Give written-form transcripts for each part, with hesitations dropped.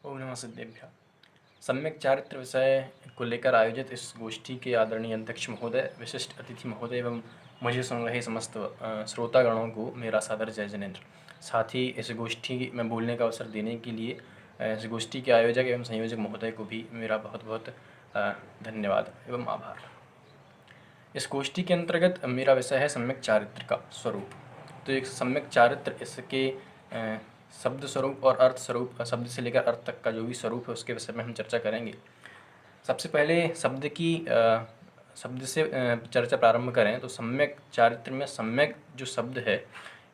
ओम नमः सिद्धेभ्यः। सम्यक चारित्र विषय को लेकर आयोजित इस गोष्ठी के आदरणीय अध्यक्ष महोदय, विशिष्ट अतिथि महोदय एवं मुझे सुन रहे समस्त श्रोतागणों को मेरा सादर जय जिनेन्द्र। साथ ही इस गोष्ठी में बोलने का अवसर देने के लिए इस गोष्ठी के आयोजक एवं संयोजक महोदय को भी मेरा बहुत बहुत धन्यवाद एवं आभार। इस गोष्ठी के अंतर्गत मेरा विषय है सम्यक चारित्र का स्वरूप। तो एक सम्यक चारित्र, इसके शब्द स्वरूप और अर्थ स्वरूप, शब्द से लेकर अर्थ तक का जो भी स्वरूप है उसके विषय में हम चर्चा करेंगे। सबसे पहले शब्द से चर्चा प्रारंभ करें तो सम्यक चारित्र में सम्यक जो शब्द है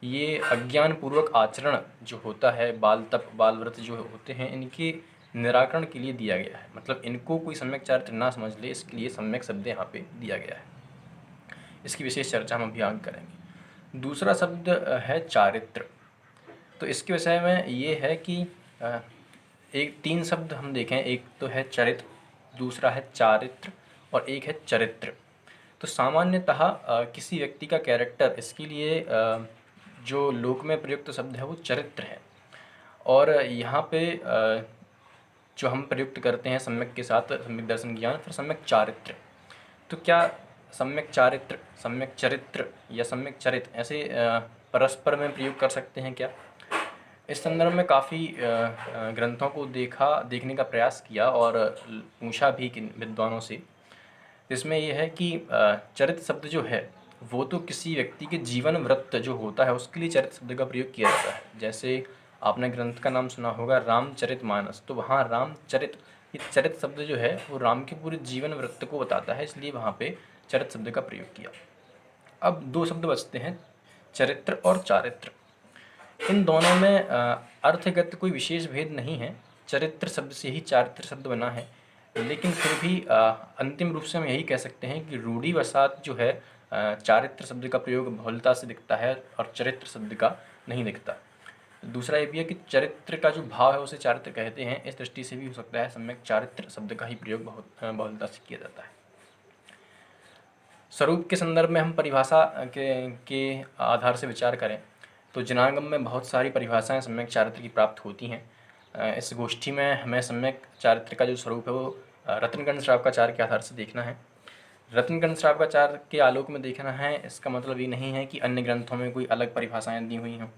ये अज्ञान पूर्वक आचरण जो होता है, बाल तप बाल व्रत जो होते हैं, इनके निराकरण के लिए दिया गया है। मतलब इनको कोई सम्यक चारित्र ना समझ ले, इसके लिए सम्यक शब्द यहाँ पे दिया गया है। इसकी विशेष चर्चा हम अभी आगे करेंगे। दूसरा शब्द है चारित्र। तो इसके विषय में ये है कि एक 3 शब्द हम देखें। एक तो है चरित्र, दूसरा है चारित्र और एक है चरित्र। तो सामान्यतः किसी व्यक्ति का कैरेक्टर, इसके लिए जो लोक में प्रयुक्त शब्द है वो चरित्र है। और यहाँ पे जो हम प्रयुक्त करते हैं सम्यक के साथ सम्यक दर्शन ज्ञान, फिर सम्यक चारित्र। तो क्या सम्यक चारित्र, सम्यक चरित्र या सम्यक चरित्र ऐसे परस्पर में प्रयोग कर सकते हैं क्या? इस संदर्भ में काफ़ी ग्रंथों को देखने का प्रयास किया और पूछा भी कि विद्वानों से। इसमें यह है कि चरित्र शब्द जो है वो तो किसी व्यक्ति के जीवन व्रत जो होता है उसके लिए चरित्र शब्द का प्रयोग किया जाता है। जैसे आपने ग्रंथ का नाम सुना होगा रामचरितमानस, तो वहाँ रामचरित, ये चरित्र शब्द जो है वो राम के पूरे जीवन व्रत को बताता है, इसलिए वहाँ पे चरित्र शब्द का प्रयोग किया। अब 2 शब्द बचते हैं, चरित्र और चारित्र। इन दोनों में अर्थगत कोई विशेष भेद नहीं है। चरित्र शब्द से ही चारित्र शब्द बना है, लेकिन फिर भी अंतिम रूप से हम यही कह सकते हैं कि रूढ़िवशात जो है चारित्र शब्द का प्रयोग बहुलता से दिखता है और चरित्र शब्द का नहीं दिखता। दूसरा ये भी है कि चरित्र का जो भाव है उसे चारित्र कहते हैं। इस दृष्टि से भी हो सकता है सम्यक चारित्र शब्द का ही प्रयोग बहुलता से किया जाता है। स्वरूप के संदर्भ में हम परिभाषा के आधार से विचार करें तो जनागम में बहुत सारी परिभाषाएं सम्यक चारित्र की प्राप्त होती हैं। इस गोष्ठी में हमें सम्यक चारित्र का जो स्वरूप है वो रत्नगण श्रावकाचार्य के आधार से देखना है। रत्नगण श्रावकाचार्य के आलोक में देखना है। इसका मतलब ये नहीं है कि अन्य ग्रंथों में कोई अलग परिभाषाएं दी हुई हों।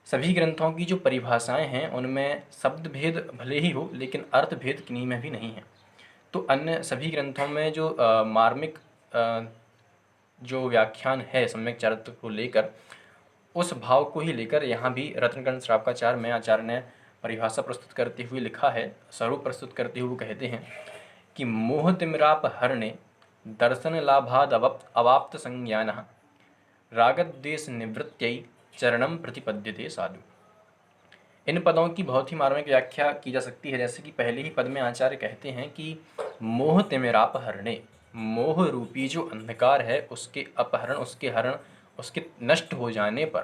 सभी ग्रंथों की जो परिभाषाएं हैं उनमें शब्द भेद भले ही हो, लेकिन अर्थ भेद किन्हीं में भी नहीं है। तो अन्य सभी ग्रंथों में जो मार्मिक जो व्याख्यान है सम्यक चारित्र को लेकर, उस भाव को ही लेकर यहाँ भी रत्नगण श्रावकाचार्य में आचार्य ने परिभाषा प्रस्तुत करते हुए लिखा है, स्वरूप प्रस्तुत करते हुए कहते हैं कि मोह तिमिराप हरणे दर्शन लाभाद अवाप्त संज्ञान रागद्वेष निवृत्त्यै चरणम प्रतिपद्यते साधु। इन पदों की बहुत ही मार्मिक व्याख्या की जा सकती है। जैसे कि पहले ही पद में आचार्य कहते हैं कि मोह तिमिराप हरणे, मोह रूपी जो अंधकार है उसके अपहरण, उसके हरण, उसके नष्ट हो जाने पर।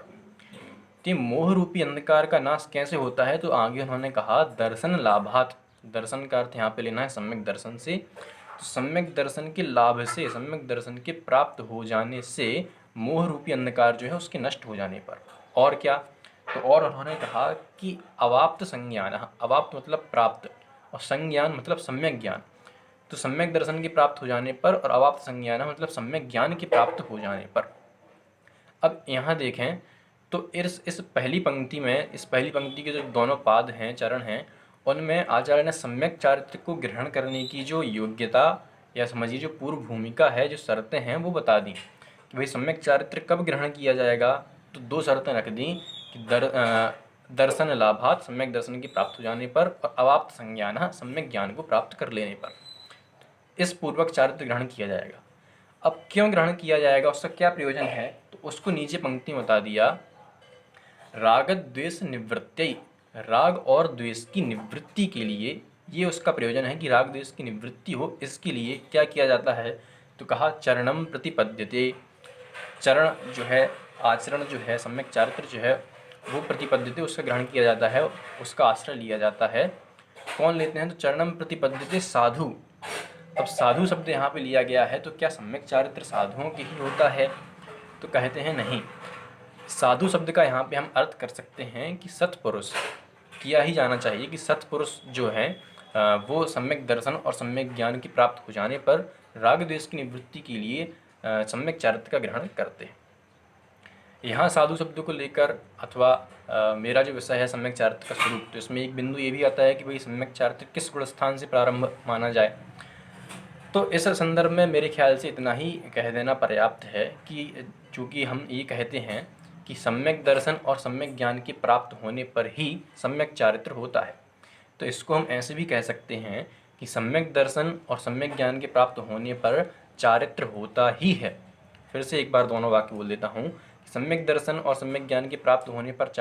तो मोह रूपी अंधकार का नाश कैसे होता है? तो आगे उन्होंने कहा दर्शन लाभात। दर्शन का अर्थ यहाँ पे लेना है सम्यक दर्शन से। तो सम्यक दर्शन के लाभ से, सम्यक दर्शन के प्राप्त हो जाने से मोह रूपी अंधकार जो है उसके नष्ट हो जाने पर। और क्या? तो और उन्होंने कहा कि अवाप्त संज्ञान, अवाप्त मतलब प्राप्त और संज्ञान मतलब सम्यक ज्ञान। तो सम्यक दर्शन के प्राप्त हो जाने पर और अवाप्त संज्ञान मतलब सम्यक ज्ञान के प्राप्त हो जाने पर। अब यहाँ देखें तो इस पहली पंक्ति में, इस पहली पंक्ति के जो दोनों पाद हैं, चरण हैं, उनमें आचार्य ने सम्यक चारित्र को ग्रहण करने की जो योग्यता या समझिए जो पूर्व भूमिका है, जो शर्तें हैं वो बता दी कि भाई सम्यक चारित्र कब ग्रहण किया जाएगा। तो 2 शर्तें रख दी कि दर्शन लाभात, सम्यक दर्शन की प्राप्त हो जाने पर, और अवाप्त संज्ञान, सम्यक ज्ञान को प्राप्त कर लेने पर इस पूर्वक चारित्र ग्रहण किया जाएगा। अब क्यों ग्रहण किया जाएगा, उसका क्या प्रयोजन है, तो उसको नीचे पंक्ति में बता दिया। राग द्वेष निवृत्ति, राग और द्वेष की निवृत्ति के लिए ये उसका प्रयोजन है कि राग द्वेष की निवृत्ति हो। इसके लिए क्या किया जाता है? तो कहा चरणम प्रतिपद्यते। चरण जो है, आचरण जो है, सम्यक चारित्र जो है वो प्रतिपद्यते, उसका ग्रहण किया जाता है, उसका आश्रय लिया जाता है। कौन लेते हैं? तो चरणम प्रतिपद्यते साधु। अब साधु शब्द यहाँ पे लिया गया है, तो क्या सम्यक चारित्र साधुओं के ही होता है? तो कहते हैं नहीं। साधु शब्द का यहाँ पे हम अर्थ कर सकते हैं कि सत्पुरुष। किया ही जाना चाहिए कि सत्पुरुष जो हैं वो सम्यक दर्शन और सम्यक ज्ञान की प्राप्त हो जाने पर राग द्वेष की निवृत्ति के लिए सम्यक चारित्र का ग्रहण करते हैं। यहाँ साधु शब्द को लेकर अथवा मेरा जो विषय है सम्यक चारित्र का स्वरूप, तो इसमें एक बिंदु ये भी आता है कि भाई सम्यक चारित्र किस गुण स्थान से प्रारंभ माना जाए। तो इस संदर्भ में मेरे ख्याल से इतना ही कह देना पर्याप्त है कि चूँकि हम ये कहते हैं कि सम्यक दर्शन और सम्यक ज्ञान के प्राप्त होने पर ही सम्यक चारित्र होता है, तो इसको हम ऐसे भी कह सकते हैं कि सम्यक दर्शन और सम्यक ज्ञान के प्राप्त होने पर चारित्र होता ही है। फिर से एक बार दोनों वाक्य बोल देता हूँ कि सम्यक दर्शन और सम्यक ज्ञान के प्राप्त होने पर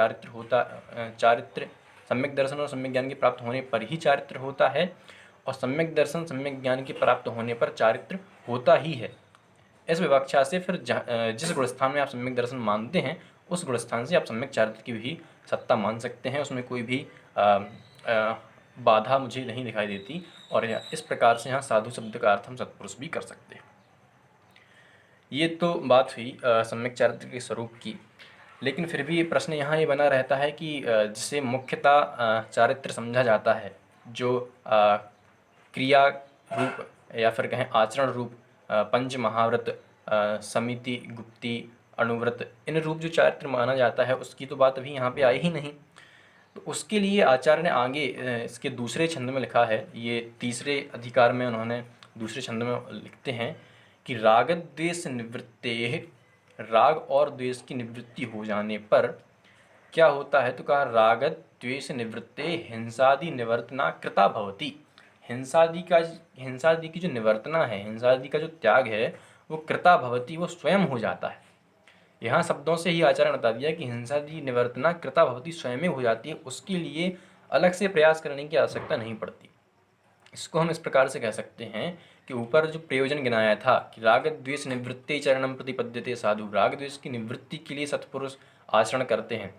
सम्यक दर्शन और सम्यक ज्ञान के प्राप्त होने पर ही चारित्र होता है, और सम्यक दर्शन सम्यक ज्ञान के प्राप्त होने पर चारित्र होता ही है। इस विवक्षा से फिर जिस गुणस्थान में आप सम्यक दर्शन मानते हैं उस गुणस्थान से आप सम्यक चारित्र की भी सत्ता मान सकते हैं, उसमें कोई भी बाधा मुझे नहीं दिखाई देती। और इस प्रकार से यहाँ साधु शब्द का अर्थ हम सत्पुरुष भी कर सकते हैं। ये तो बात हुई सम्यक चारित्र के स्वरूप की, लेकिन फिर भी प्रश्न यहाँ ये बना रहता है कि जिसे मुख्यतः चारित्र समझा जाता है, जो क्रिया रूप या फिर कहें आचरण रूप पंच महाव्रत, समिति, गुप्ती, अनुव्रत, इन रूप जो चारित्र माना जाता है उसकी तो बात अभी यहाँ पे आई ही नहीं। तो उसके लिए आचार्य ने आगे इसके दूसरे छंद में लिखा है, ये तीसरे अधिकार में उन्होंने दूसरे छंद में लिखते हैं कि राग द्वेष निवृत्ते, राग और द्वेष की निवृत्ति हो जाने पर क्या होता है, तो कहा राग द्वेष निवृत्ते हिंसादि निवर्तना कृता भवति। हिंसादि की जो निवर्तना है, हिंसादि का जो त्याग है वो कृता भवति, वो स्वयं हो जाता है। यहाँ शब्दों से ही आचार्य ने बता दिया कि हिंसादि निवर्तना कृता भवति, स्वयं ही हो जाती है, उसके लिए अलग से प्रयास करने की आवश्यकता नहीं पड़ती। इसको हम इस प्रकार से कह सकते हैं कि ऊपर जो प्रयोजन गिनाया था कि राग द्वेष निवृत्ति चरणम प्रतिपद्यते साधु, राग द्वेष की निवृत्ति के लिए सत्पुरुष आचरण करते हैं,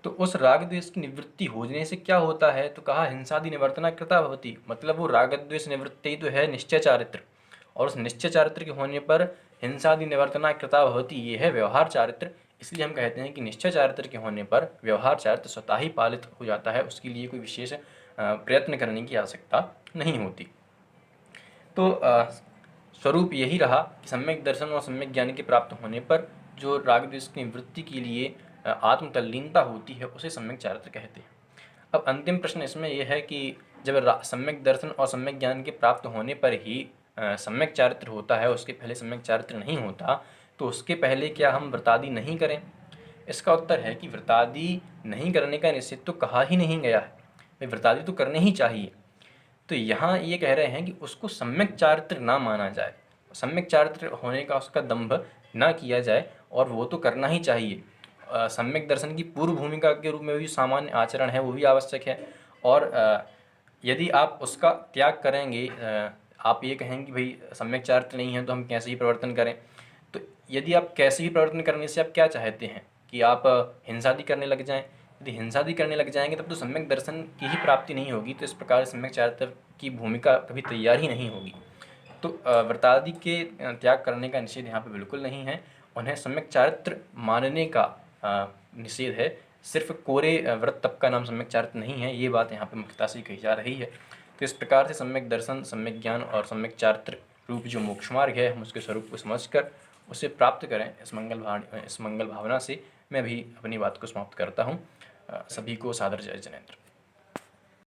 तो उस राग द्वेष की निवृत्ति होने से क्या होता है, तो कहा हिंसादि निवर्तना कृता भवति, मतलब वो राग द्वेष निवृत्ति तो है निश्चय चारित्र, और उस निश्चय चारित्र के होने पर हिंसादि निवर्तना कृता भवति, ये है व्यवहार चारित्र। इसलिए हम कहते हैं कि निश्चय चारित्र के होने पर व्यवहार चारित्र स्वतः ही पालित हो जाता है, उसके लिए कोई विशेष प्रयत्न करने की आवश्यकता नहीं होती। तो स्वरूप यही रहा कि सम्यक दर्शन और सम्यक ज्ञान के प्राप्त होने पर जो राग द्वेष की निवृत्ति के लिए आत्म तल्लीनता होती है उसे सम्यक चारित्र कहते हैं। अब अंतिम प्रश्न इसमें यह है कि जब सम्यक दर्शन और सम्यक ज्ञान के प्राप्त होने पर ही सम्यक चारित्र होता है, उसके पहले सम्यक चारित्र नहीं होता, तो उसके पहले क्या हम व्रतादि नहीं करें? इसका उत्तर है कि व्रतादि नहीं करने का निषेध तो कहा ही नहीं गया है, भाई व्रतादि तो करने ही चाहिए। तो यहाँ ये कह रहे हैं कि उसको सम्यक चारित्र ना माना जाए, सम्यक चारित्र होने का उसका दंभ ना किया जाए, और वो तो करना ही चाहिए। सम्यक दर्शन की पूर्व भूमिका के रूप में भी सामान्य आचरण है वो भी आवश्यक है, और यदि आप उसका त्याग करेंगे, आप ये कहेंगे कि भाई सम्यक चारित्र नहीं है तो हम कैसे ही प्रवर्तन करें, तो यदि आप कैसे ही प्रवर्तन करने से आप क्या चाहते हैं कि आप हिंसादि करने लग जाएं? यदि हिंसादि करने लग जाएंगे तब तो सम्यक दर्शन की ही प्राप्ति नहीं होगी, तो इस प्रकार सम्यक चारित्र की भूमिका कभी तैयार ही नहीं होगी। तो व्रतादि के त्याग करने का निषेध यहाँ पे बिल्कुल नहीं है, उन्हें सम्यक चारित्र मानने का निषेध है, सिर्फ कोरे व्रत तप का नाम सम्यक चारित्र नहीं है, ये बात यहाँ पे मुख्यता से कही जा रही है। तो इस प्रकार से सम्यक दर्शन, सम्यक ज्ञान और सम्यक चारित्र रूप जो मोक्ष मार्ग है, हम उसके स्वरूप को समझकर उसे प्राप्त करें, इस मंगल भावना से मैं भी अपनी बात को समाप्त करता हूँ। सभी को सादर जय जिनेंद्र।